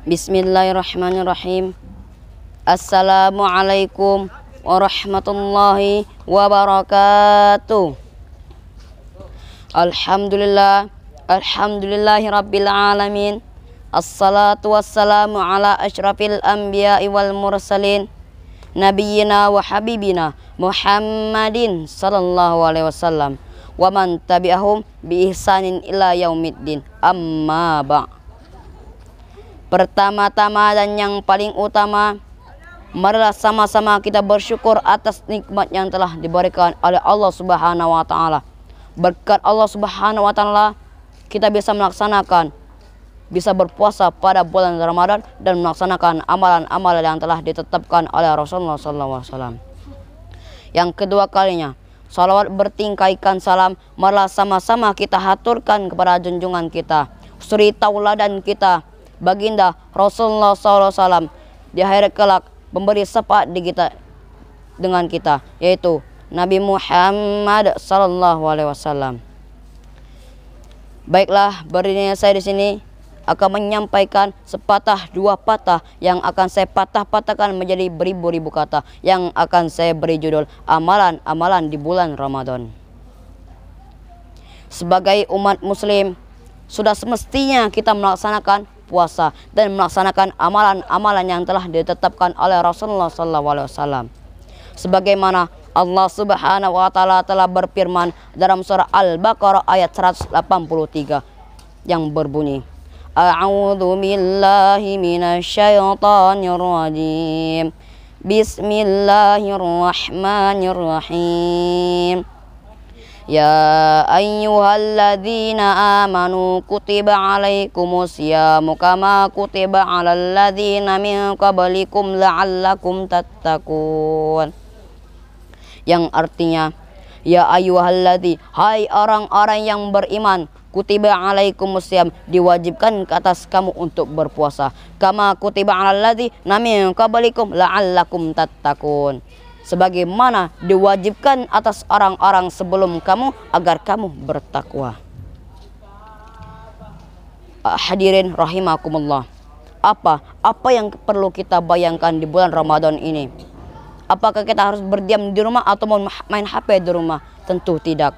Bismillahirrahmanirrahim. Assalamualaikum warahmatullahi wabarakatuh. Alhamdulillahi rabbil alamin. Assalatu wassalamu ala asyrafil anbiya'i wal mursalin, nabiyyina wa habibina Muhammadin sallallahu alaihi wasallam wa man tabi'ahum bi ihsanin ila yaumiddin. Amma ba'. Pertama-tama dan yang paling utama, marilah sama-sama kita bersyukur atas nikmat yang telah diberikan oleh Allah Subhanahu wa taala. Berkat Allah Subhanahu wa taala kita bisa berpuasa pada bulan Ramadan dan melaksanakan amalan-amalan yang telah ditetapkan oleh Rasulullah SAW. Yang kedua kalinya, salawat bertingkaikan salam marilah sama-sama kita haturkan kepada junjungan kita, suri tauladan kita, Baginda Rasulullah SAW, di akhirat kelak memberi syafaat dengan kita, yaitu Nabi Muhammad Sallallahu Alaihi Wasallam. Baiklah, berdirinya saya di sini akan menyampaikan sepatah dua patah yang akan saya patah-patahkan menjadi beribu-ribu kata yang akan saya beri judul amalan-amalan di bulan Ramadan. Sebagai umat muslim, sudah semestinya kita melaksanakan puasa dan melaksanakan amalan-amalan yang telah ditetapkan oleh Rasulullah SAW. Sebagaimana Allah Subhanahu wa taala telah berfirman dalam surah Al-Baqarah ayat 183 yang berbunyi, A'udzu billahi minasyaitonir rajim. Bismillahirrahmanirrahim. Ya ayyuhalladzina amanu kutiba alaikumus syamu kama kutiba alal ladzina min qablikum la'allakum tattaqun. Yang artinya, ya ayyuhalladzi, hai orang-orang yang beriman, kutiba alaikumus syam, diwajibkan ke atas kamu untuk berpuasa, kama kutiba alal ladzina min qablikum la'allakum tattaqun, sebagaimana diwajibkan atas orang-orang sebelum kamu agar kamu bertakwa. Hadirin rahimakumullah, apa yang perlu kita bayangkan di bulan Ramadan ini? Apakah kita harus berdiam di rumah atau main HP di rumah? Tentu tidak.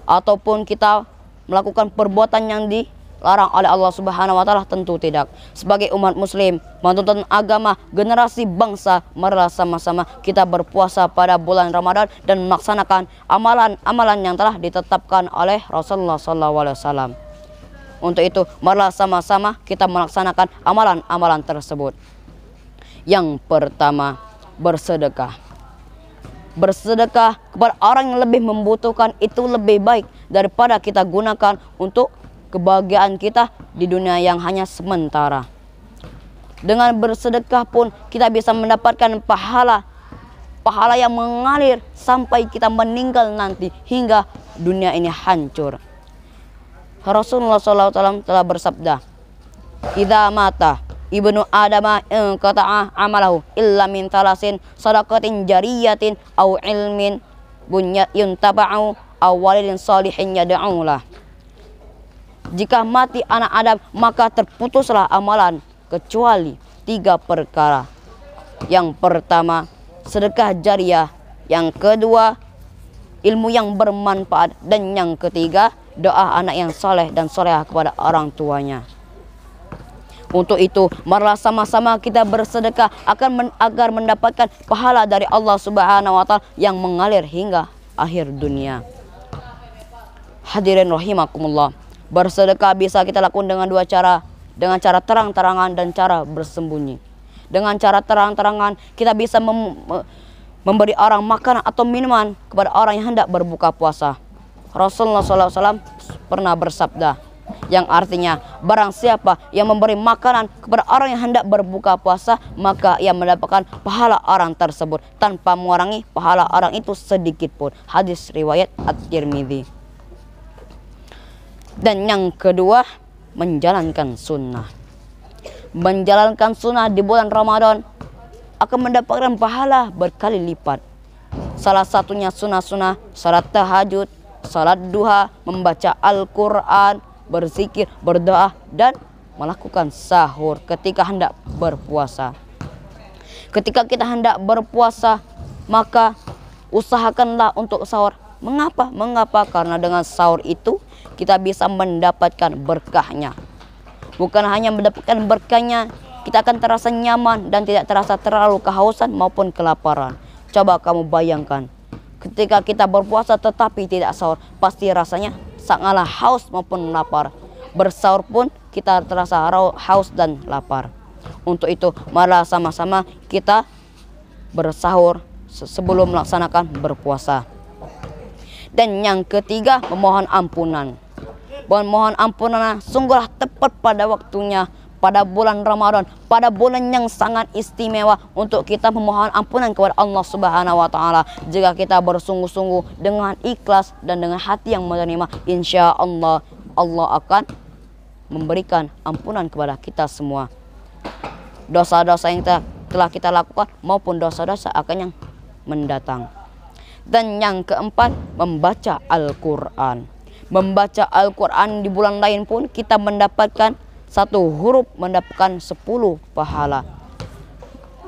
Ataupun kita melakukan perbuatan yang dilarang oleh Allah Subhanahu wa taala? Tentu tidak. Sebagai umat muslim, menuntut agama, generasi bangsa, marilah sama-sama kita berpuasa pada bulan Ramadan dan melaksanakan amalan-amalan yang telah ditetapkan oleh Rasulullah SAW. Untuk itu, marilah sama-sama kita melaksanakan amalan-amalan tersebut. Yang pertama, bersedekah. Bersedekah kepada orang yang lebih membutuhkan itu lebih baik daripada kita gunakan untuk kebahagiaan kita di dunia yang hanya sementara. Dengan bersedekah pun kita bisa mendapatkan pahala yang mengalir sampai kita meninggal nanti hingga dunia ini hancur. Rasulullah SAW telah bersabda, "Idza mata ibnu adama inqata'a amalahu illa min thalasin sadaqatin jariyatin aw ilmin yuntaba'u aw walidin salihin yad'u lah." Jika mati anak Adam, maka terputuslah amalan kecuali 3 perkara. Yang pertama, sedekah jariah. Yang kedua, ilmu yang bermanfaat. Dan yang ketiga, doa anak yang soleh dan solehah kepada orang tuanya. Untuk itu, marilah sama-sama kita bersedekah agar mendapatkan pahala dari Allah Subhanahu wa taala yang mengalir hingga akhir dunia. Hadirin rahimakumullah, bersedekah bisa kita lakukan dengan 2 cara, dengan cara terang-terangan dan cara bersembunyi. Dengan cara terang-terangan kita bisa memberi orang makanan atau minuman kepada orang yang hendak berbuka puasa. Rasulullah SAW pernah bersabda, yang artinya barang siapa yang memberi makanan kepada orang yang hendak berbuka puasa, maka ia mendapatkan pahala orang tersebut tanpa mengurangi pahala orang itu sedikit pun. Hadis riwayat At-Tirmidzi. Dan yang kedua, menjalankan sunnah. Menjalankan sunnah di bulan Ramadan akan mendapatkan pahala berkali lipat. Salah satunya sunnah-sunnah salat tahajud, salat duha, membaca Al-Quran, berzikir, berdoa, dan melakukan sahur ketika hendak berpuasa. Ketika kita hendak berpuasa, maka usahakanlah untuk sahur. Mengapa? Karena dengan sahur itu kita bisa mendapatkan berkahnya. Bukan hanya mendapatkan berkahnya, kita akan terasa nyaman dan tidak terasa terlalu kehausan maupun kelaparan. Coba kamu bayangkan, ketika kita berpuasa tetapi tidak sahur, pasti rasanya sangatlah haus maupun lapar. Bersahur pun kita terasa haus dan lapar. Untuk itu, marilah sama-sama kita bersahur sebelum melaksanakan berpuasa. Dan yang ketiga, memohon ampunan. Memohon ampunan sungguhlah tepat pada waktunya. Pada bulan Ramadan, pada bulan yang sangat istimewa untuk kita memohon ampunan kepada Allah Subhanahu wa taala. Jika kita bersungguh-sungguh dengan ikhlas dan dengan hati yang menerima, insya Allah Allah akan memberikan ampunan kepada kita semua. Dosa-dosa yang telah kita lakukan maupun dosa-dosa akan yang mendatang. Dan yang keempat, membaca Al-Quran. Membaca Al-Quran di bulan lain pun kita mendapatkan satu huruf mendapatkan 10 pahala.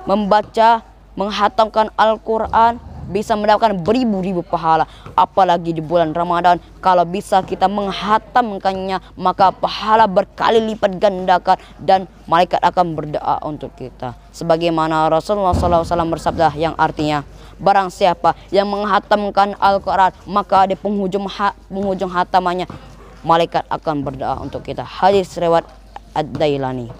Membaca, menghatamkan Al-Quran bisa mendapatkan beribu-ribu pahala. Apalagi di bulan Ramadan, kalau bisa kita menghatamkannya, maka pahala berkali lipat gandakan dan malaikat akan berdoa untuk kita. Sebagaimana Rasulullah SAW bersabda yang artinya, barang siapa yang menghatamkan Al-Quran, maka di penghujung hatamannya malaikat akan berdoa untuk kita. Hadis riwayat Ad-Dailani.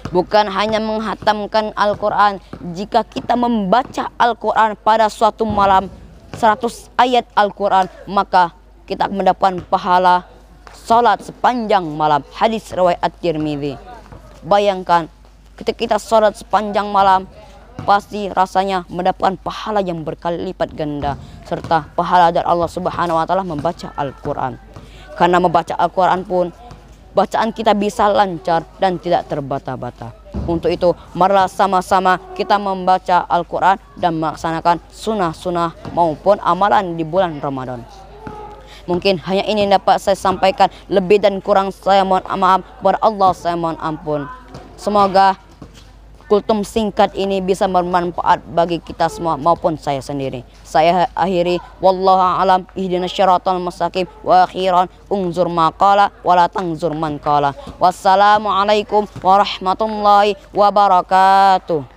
Bukan hanya menghatamkan Al-Quran, jika kita membaca Al-Quran pada suatu malam 100 ayat Al-Quran, maka kita akan mendapatkan pahala salat sepanjang malam. Hadis riwayat At-Tirmidzi. Bayangkan ketika kita salat sepanjang malam, pasti rasanya mendapatkan pahala yang berkali lipat ganda, serta pahala dari Allah Subhanahu wa taala membaca Al-Quran. Karena membaca Al-Quran pun bacaan kita bisa lancar dan tidak terbata-bata. Untuk itu, marilah sama-sama kita membaca Al-Quran dan melaksanakan sunnah-sunnah maupun amalan di bulan Ramadan. Mungkin hanya ini yang dapat saya sampaikan. Lebih dan kurang saya mohon maaf kepada Allah, saya mohon ampun. Semoga kultum singkat ini bisa bermanfaat bagi kita semua maupun saya sendiri. Saya akhiri, wallahu a'lam, ihdinas syiratal mustaqim, wa akhiran unzur maqala wa la tanzur man qala. Wassalamualaikum warahmatullahi wabarakatuh.